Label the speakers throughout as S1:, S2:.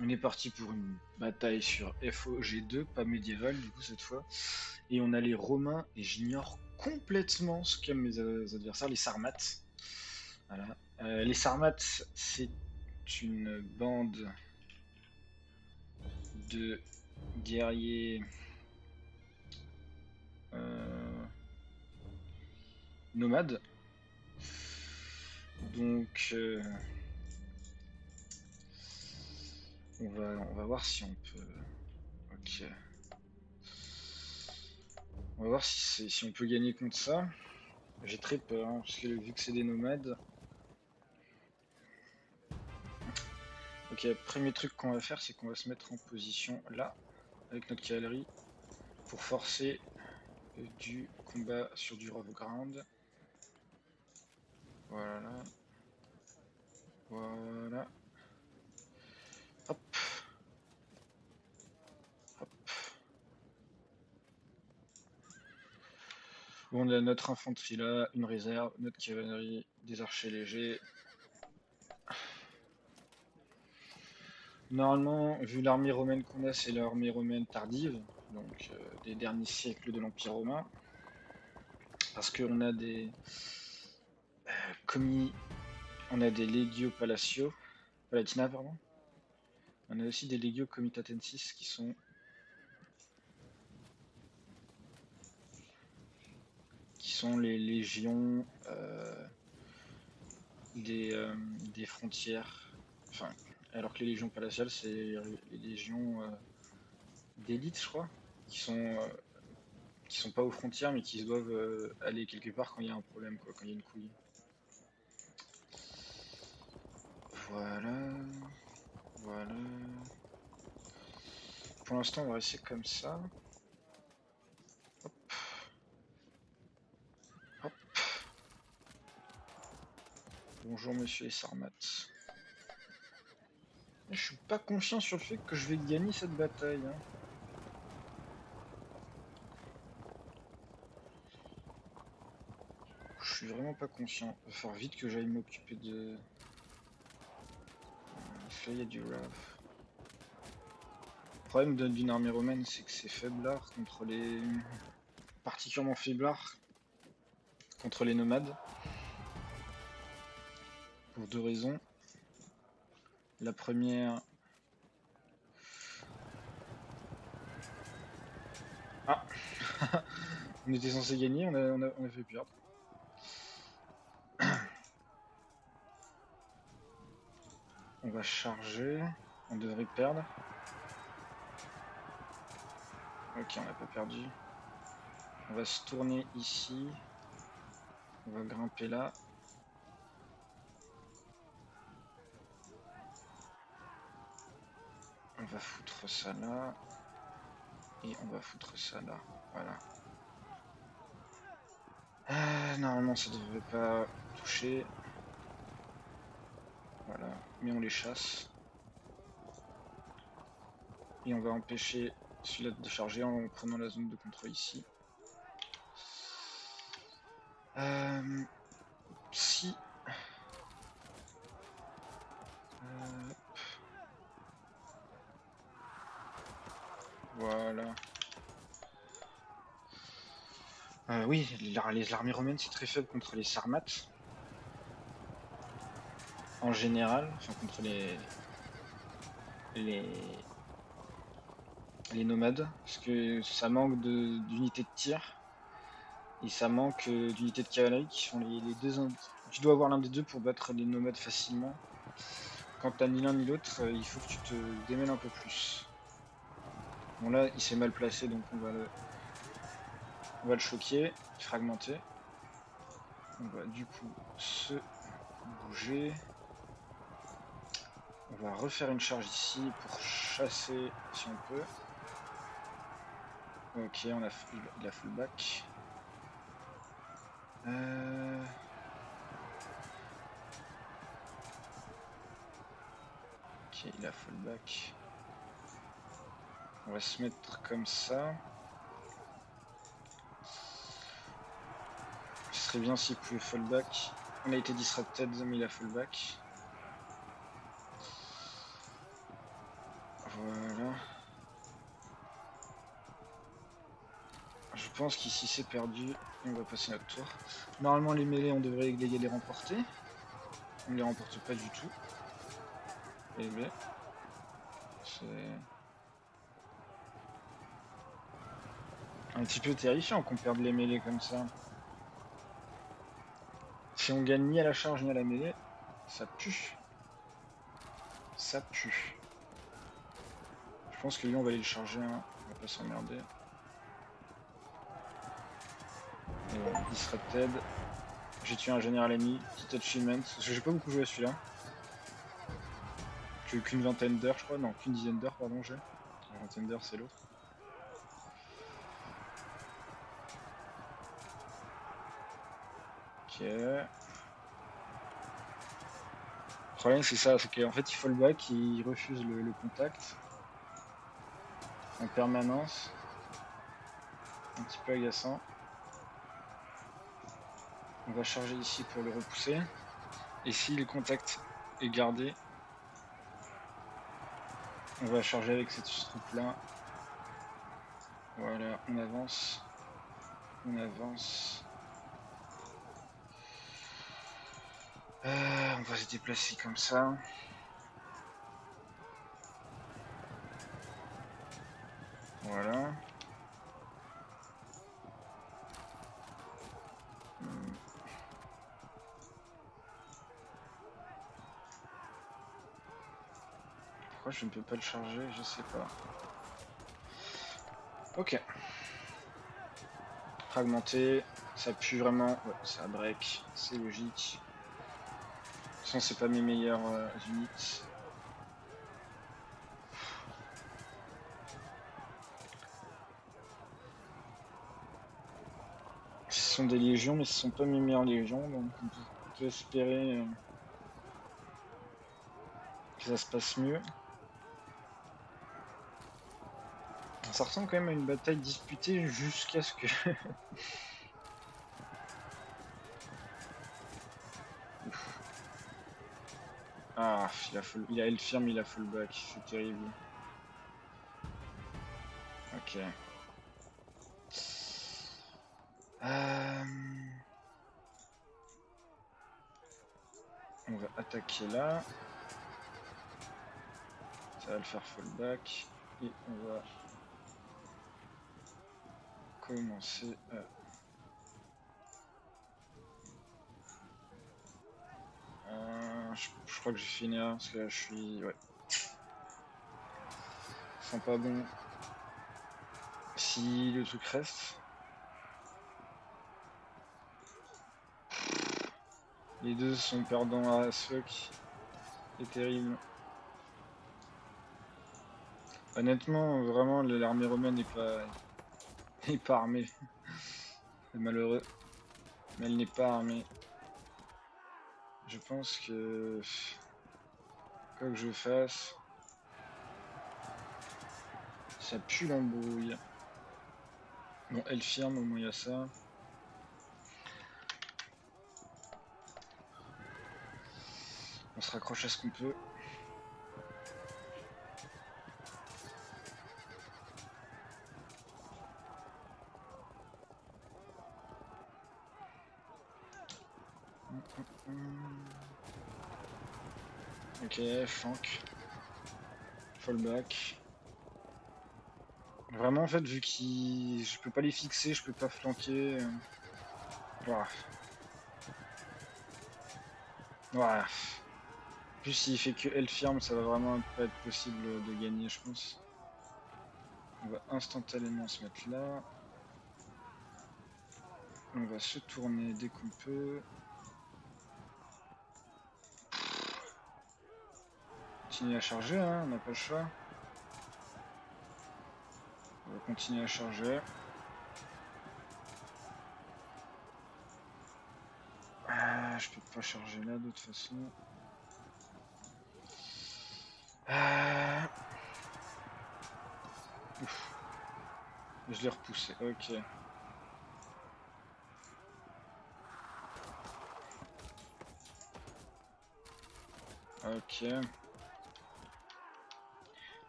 S1: On est parti pour une bataille sur FOG2, pas médiéval du coup cette fois. Et on a les Romains, et j'ignore complètement ce qu'aiment mes adversaires, les Sarmates. Voilà. Les Sarmates, c'est une bande de guerriers euh, nomades. Donc on va voir si on peut. Ok. On va voir si on peut gagner contre ça. J'ai très peur, hein, parce que vu que c'est des nomades. Ok, premier truc qu'on va faire, c'est qu'on va se mettre en position là, avec notre cavalerie, pour forcer du combat sur du rough ground. Voilà. Voilà. Hop. Hop. Bon, on a notre infanterie là, une réserve, notre cavalerie, des archers légers. Normalement, vu l'armée romaine qu'on a, c'est l'armée romaine tardive, donc des derniers siècles de l'Empire romain. Parce qu'on a des commis, on a des legio palatina, pardon. On a aussi des legio comitatensis qui sont les légions des frontières. Enfin, alors que les légions palatiales, c'est les légions d'élite, je crois, qui sont pas aux frontières, mais qui doivent aller quelque part quand il y a un problème, quoi, quand il y a une couille. Voilà. Voilà. Pour l'instant, on va rester comme ça. Hop. Hop. Bonjour, monsieur les Sarmates. Je suis pas confiant sur le fait que je vais gagner cette bataille. Hein. Je suis vraiment pas confiant. Il va falloir vite que j'aille m'occuper de. Là, il y a du RAV. Le problème d'une armée romaine, c'est que c'est faiblard contre les. Particulièrement faiblard contre les nomades. Pour deux raisons. La première. Ah. On était censé gagner, on a fait perdre. On va charger. On devrait perdre. Ok, on n'a pas perdu. On va se tourner ici. On va grimper là. On va foutre ça là. Et on va foutre ça là. Voilà. Normalement, ça devrait pas toucher. Voilà. Mais on les chasse. Et on va empêcher celui-là de charger en prenant la zone de contrôle ici. Si. Voilà. Oui, les armées romaines c'est très faible contre les Sarmates. En général, enfin contre les, les nomades, parce que ça manque d'unités de tir et ça manque d'unités de cavalerie qui sont les deux. Tu dois avoir l'un des deux pour battre les nomades facilement. Quand t'as ni l'un ni l'autre, il faut que tu te démêles un peu plus. Bon là, il s'est mal placé, donc on va le choquer, fragmenter. On va du coup se bouger. On va refaire une charge ici pour chasser si on peut. Ok, on a de la fullback. Ok, il a fullback. On va se mettre comme ça. Ce serait bien s'il pouvait fallback. On a été disrupted, mais il a fallback. pense qu'ici c'est perdu. On va passer notre tour. Normalement les mêlées on devrait les remporter. On les remporte pas du tout. Et bien, c'est un petit peu terrifiant qu'on perde les mêlées comme ça. Si on gagne ni à la charge ni à la mêlée, ça pue. Ça pue. Je pense que lui on va aller le charger, hein. On va pas s'emmerder. Et voilà, Disrupted. J'ai tué un général ennemi, petit achievement. Parce que j'ai pas beaucoup joué à celui-là. J'ai eu qu'une vingtaine d'heures, je crois. Non, qu'une dizaine d'heures, pardon, j'ai. Une vingtaine d'heures, c'est l'autre. Ok. Le problème, c'est ça, c'est qu'en fait, il fall back, il refuse le contact en permanence. Un petit peu agaçant. On va charger ici pour le repousser. Et si le contact est gardé, on va charger avec cette troupe là. Voilà, on avance. On avance. On va se déplacer comme ça. Voilà. Pourquoi je ne peux pas le charger? Je sais pas. Ok. Fragmenté. Ça pue vraiment. Ouais, ça break. C'est logique. De toute façon, c'est pas mes meilleures units. Ce sont des légions, mais ce sont pas mes meilleures légions. Donc on peut espérer que ça se passe mieux. Ça ressemble quand même à une bataille disputée jusqu'à ce que... Ah, il a Elfirm, il a fallback, c'est terrible. Ok. On va attaquer là. Ça va le faire fallback. Et on va commencer à... je crois que j'ai fini là, parce que là je suis... Ouais. Sent pas bon. Si le truc reste... Les deux sont perdants à fuck. C'est terrible. Honnêtement, vraiment, l'armée romaine n'est pas armée. C'est malheureux. Mais elle n'est pas armée. Je pense que... Quoi que je fasse... Ça pue l'embrouille. Bon, elle firme, au moins il y a ça. On se raccroche à ce qu'on peut. Ok, flank. Fallback. Vraiment, en fait, vu que je peux pas les fixer, je peux pas flanquer. Voilà. Voilà. En plus, s'il fait que elle firme, ça va vraiment pas être possible de gagner, je pense. On va instantanément se mettre là. On va se tourner dès qu'on peut. Continuer à charger, hein, on n'a pas le choix. On va continuer à charger. Je peux pas charger là de toute façon. Ouf. Je l'ai repoussé, ok. Ok.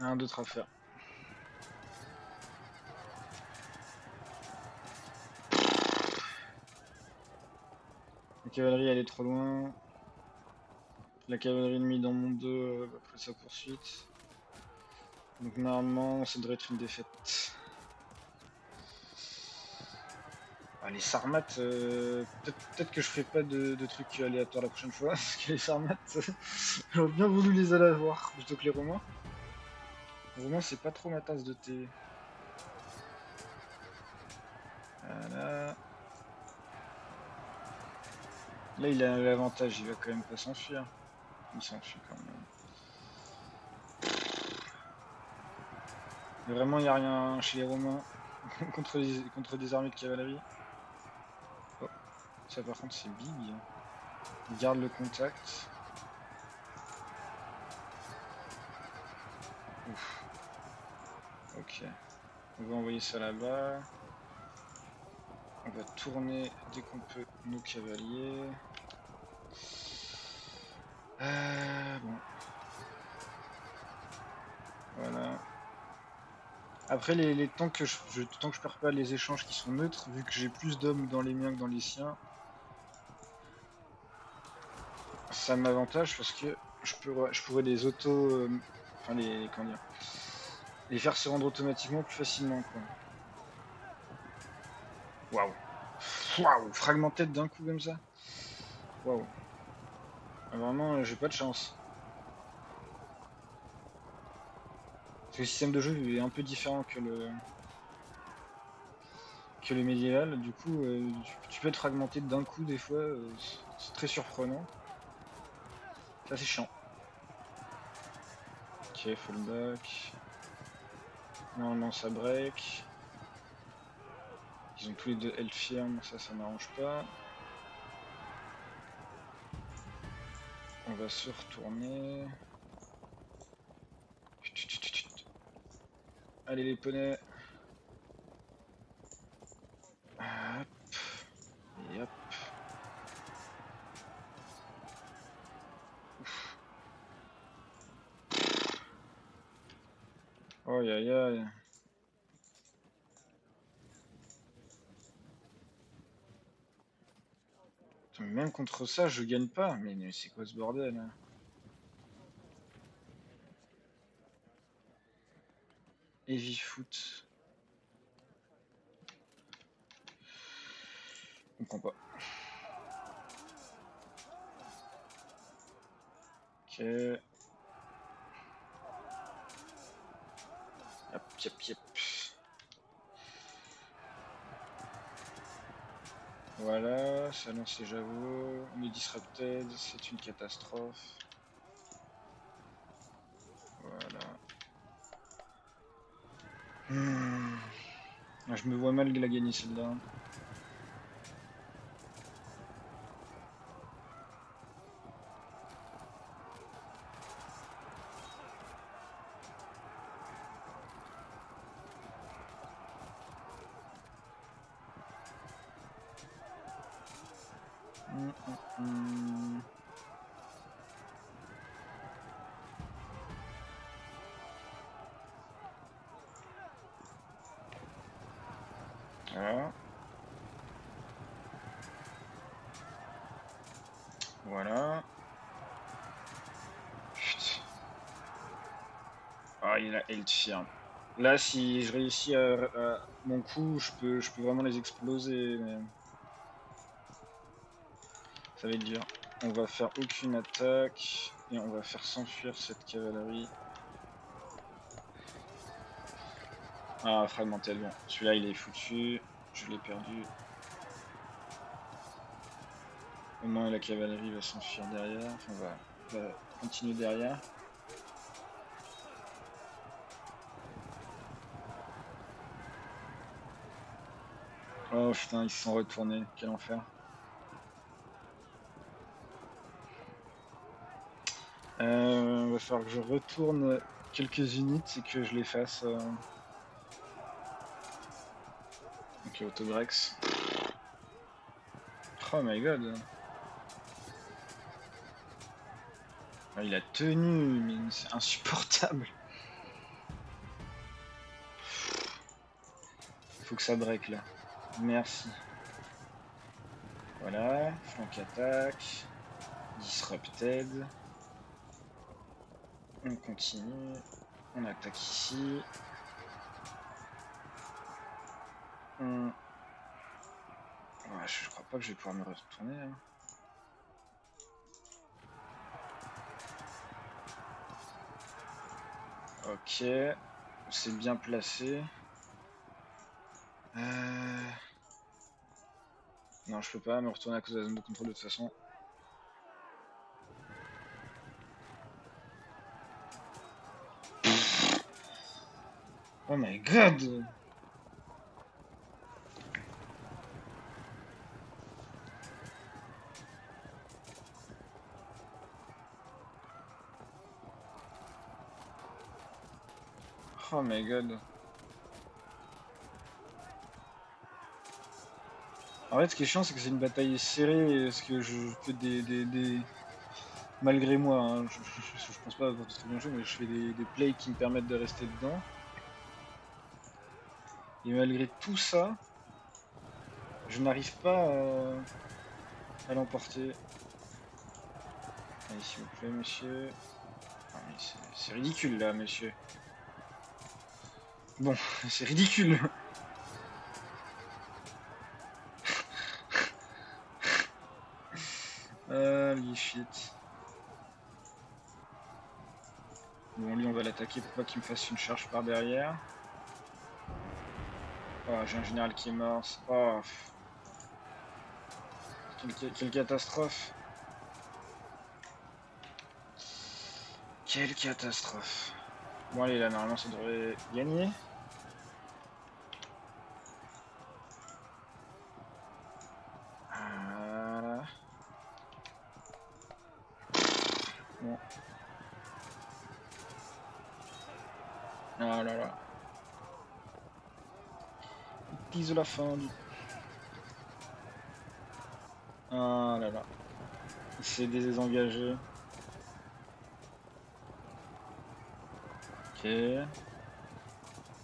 S1: Un d'autre à faire. cavalerie elle est trop loin. La cavalerie ennemie dans mon dos après sa poursuite. Donc normalement ça devrait être une défaite. Ah, les sarmates, peut-être que je ferai pas de trucs aléatoires la prochaine fois, parce que les sarmates, j'aurais bien voulu les aller voir plutôt que les romains. Les romains c'est pas trop ma tasse de thé. Voilà. Là il a l'avantage, il va quand même pas s'enfuir. Il s'enfuit quand même. Mais vraiment il n'y a rien chez les romains contre des armées de cavalerie. Oh, ça par contre c'est big. Il garde le contact. Ouf. Ok. On va envoyer ça là-bas. On va tourner dès qu'on peut nos cavaliers. Bon. Voilà. Après les tant que tant que je perds pas les échanges qui sont neutres, vu que j'ai plus d'hommes dans les miens que dans les siens, ça m'avantage parce que je pourrais les enfin les comment dire, les faire se rendre automatiquement plus facilement quoi. Waouh. Waouh, fragmenté d'un coup comme ça. Waouh. Vraiment, j'ai pas de chance. Parce que le système de jeu est un peu différent que le médiéval. Du coup, tu peux être fragmenté d'un coup des fois. C'est très surprenant. Ça, c'est chiant. Ok, fallback. Normalement, ça break. Ils ont tous les deux Elfirm, ça m'arrange pas. On va se retourner. Allez les poneys. Hop. Et hop. Ouf. Aïe aïe aïe. Putain, même contre ça, je gagne pas. Mais c'est quoi ce bordel hein. Heavy foot. Je comprends pas. Ok. Yep, yep, yep. Voilà, ça lance les javelots. On est disrupted, c'est une catastrophe. Voilà. Ah, je me vois mal la gagner celle-là. Voilà. Voilà. Putain. Ah, il a Eltfirm. Là, si je réussis mon coup, je peux vraiment les exploser. Mais ça va être dur. On va faire aucune attaque et on va faire s'enfuir cette cavalerie. Ah, fragmenté, bon. Celui-là, il est foutu. Je l'ai perdu. Au moins, la cavalerie va s'enfuir derrière. Enfin, va continuer derrière. Oh putain, ils se sont retournés. Quel enfer. Va falloir que je retourne quelques unités et que je les fasse. Ok, Autobrex. Oh my god. Ah, il a tenu, mais c'est insupportable. Faut que ça break là. Merci. Voilà, flank attaque, disrupted. On continue, on attaque ici. Ouais, je crois pas que je vais pouvoir me retourner là. Ok, c'est bien placé. Non, je peux pas me retourner à cause de la zone de contrôle de toute façon. Oh my god! Oh my god. En fait, ce qui est chiant, c'est que c'est une bataille serrée, parce que je fais des... Malgré moi, hein, je pense pas avoir très bien joué, mais je fais des plays qui me permettent de rester dedans. Et malgré tout ça, je n'arrive pas à l'emporter. Allez, s'il vous plaît, monsieur. Ah, c'est ridicule, là, monsieur. Bon, c'est ridicule. Ah, lui, shit. Bon, lui, on va l'attaquer pour pas qu'il me fasse une charge par derrière. Oh, j'ai un général qui est mort. Oh, quelle catastrophe. Quelle catastrophe. Bon, allez, là, normalement, ça devrait gagner. Voilà. Bon. Ah là là. Pise de la fin. Ah là là. Il s'est désengagé. Ok.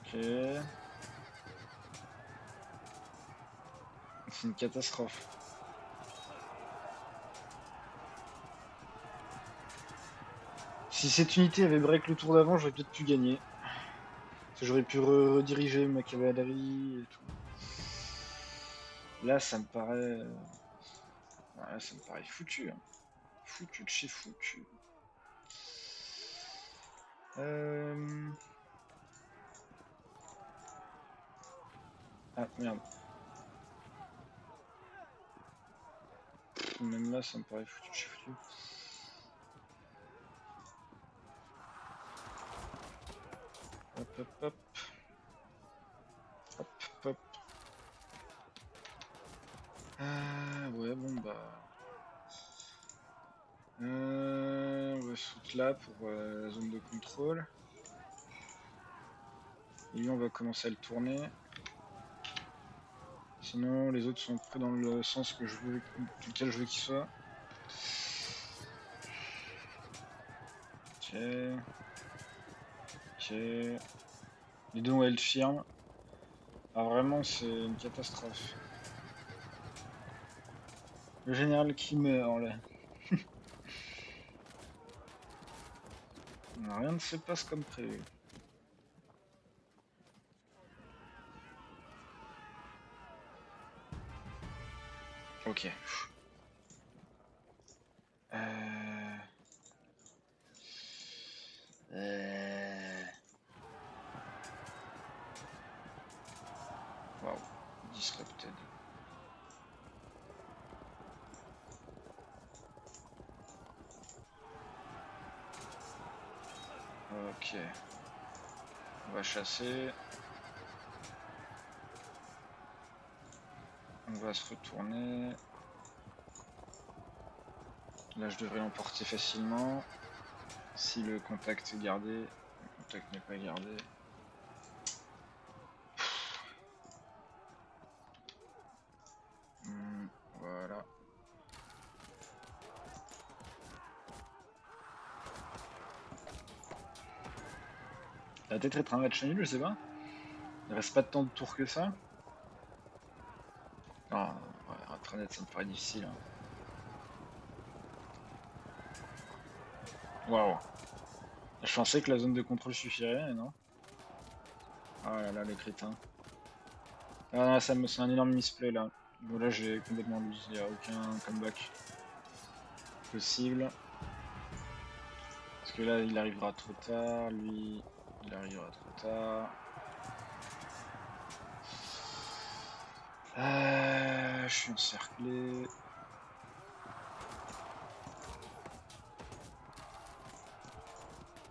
S1: Ok. C'est une catastrophe. Si cette unité avait break le tour d'avant, j'aurais peut-être pu gagner. Parce que j'aurais pu rediriger ma cavalerie et tout. Là, ça me paraît... Là, ça me paraît foutu. Hein. Foutu de chez foutu. Ah, merde. Même là, ça me paraît foutu de chez foutu. Hop, hop, hop. Hop, hop. Ouais, bon, bah... on va se foutre là pour la zone de contrôle. Et lui, on va commencer à le tourner. Sinon, les autres sont pris dans le sens que je veux, duquel je veux qu'ils soient. Ok. Ok. Les deux ont Elfirm. Ah, vraiment, c'est une catastrophe. Le général qui meurt là. Rien ne se passe comme prévu. Ok. Euh... Wow. Disrupted. Ok. On va chasser. On va se retourner. Là, je devrais l'emporter facilement. Si le contact est gardé. Le contact n'est pas gardé. Voilà. Ça va peut-être être un match nul, je sais pas. Il reste pas tant de tours que ça. Ah, ouais, être honnête, ça me paraît difficile. Hein. Waouh. Je pensais que la zone de contrôle suffirait, mais non. Ah là là, les crétins. Ah non, c'est un énorme misplay là. Bon là j'ai complètement lose, il n'y a aucun comeback possible. Parce que là il arrivera trop tard, lui il arrivera trop tard. Je suis encerclé.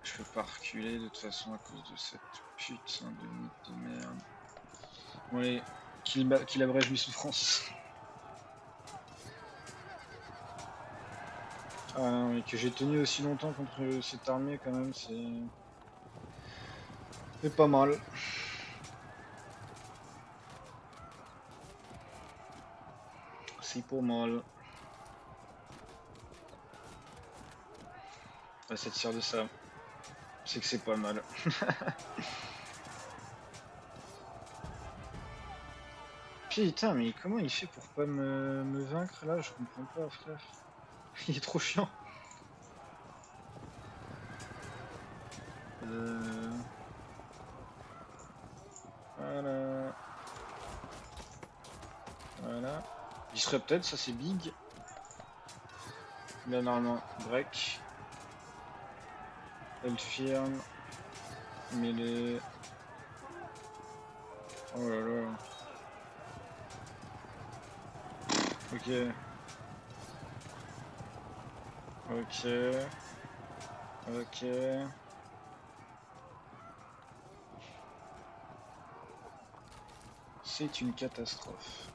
S1: Je peux pas reculer de toute façon à cause de cette putain de nid de merde. Bon allez, qu'il abrège mes souffrances. Ah non, mais que j'ai tenu aussi longtemps contre cette armée quand même, c'est pas mal. C'est pas mal. Ah, ça tire de ça. C'est que c'est pas mal. Putain, mais comment il fait pour pas me vaincre là? Je comprends pas, frère. Il est trop chiant. Voilà. Voilà. J'y serais peut-être, ça c'est big. Là normalement, break. Elfirm. Mêlée. Oh là là. Ok. Ok. Ok. C'est une catastrophe.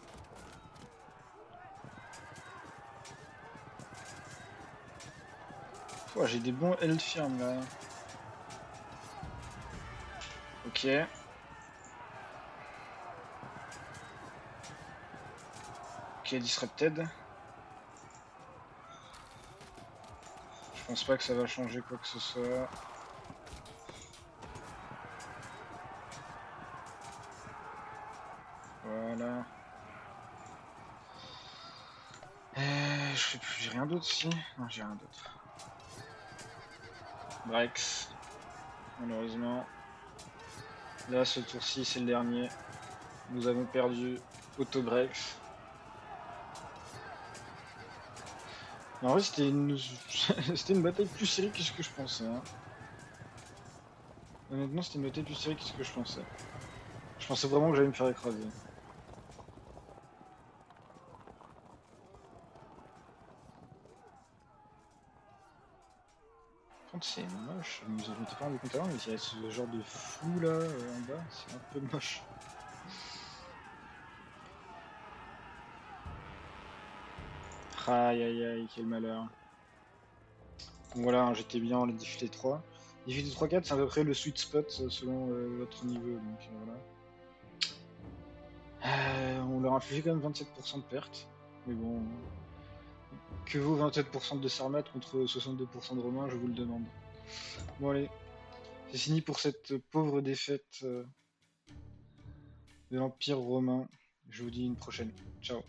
S1: Oh, j'ai des bons Elfirm là. Ok. Ok, Disrupted. Je pense pas que ça va changer quoi que ce soit. Voilà. J'ai rien d'autre ici. Non, j'ai rien d'autre. Brex. Malheureusement. Là, ce tour-ci, c'est le dernier. Nous avons perdu Auto-Brex. En vrai, c'était une... c'était une bataille plus serrée que ce que je pensais. Hein. Honnêtement, c'était une bataille plus serrée que ce que je pensais. Je pensais vraiment que j'allais me faire écraser. Par contre, c'est moche. Nous avons été pas de compte avant, mais il y a ce genre de flou là en bas. C'est un peu moche. Aïe aïe aïe, quel malheur. Donc voilà, hein, j'étais bien en les difficulté 3. Difficulté 3-4, c'est à peu près le sweet spot selon votre niveau. Donc voilà. On leur a infligé quand même 27% de perte. Mais bon, que vaut 27% de Sarmat contre 62% de Romain, je vous le demande. Bon allez, c'est fini pour cette pauvre défaite de l'Empire romain. Je vous dis une prochaine. Ciao.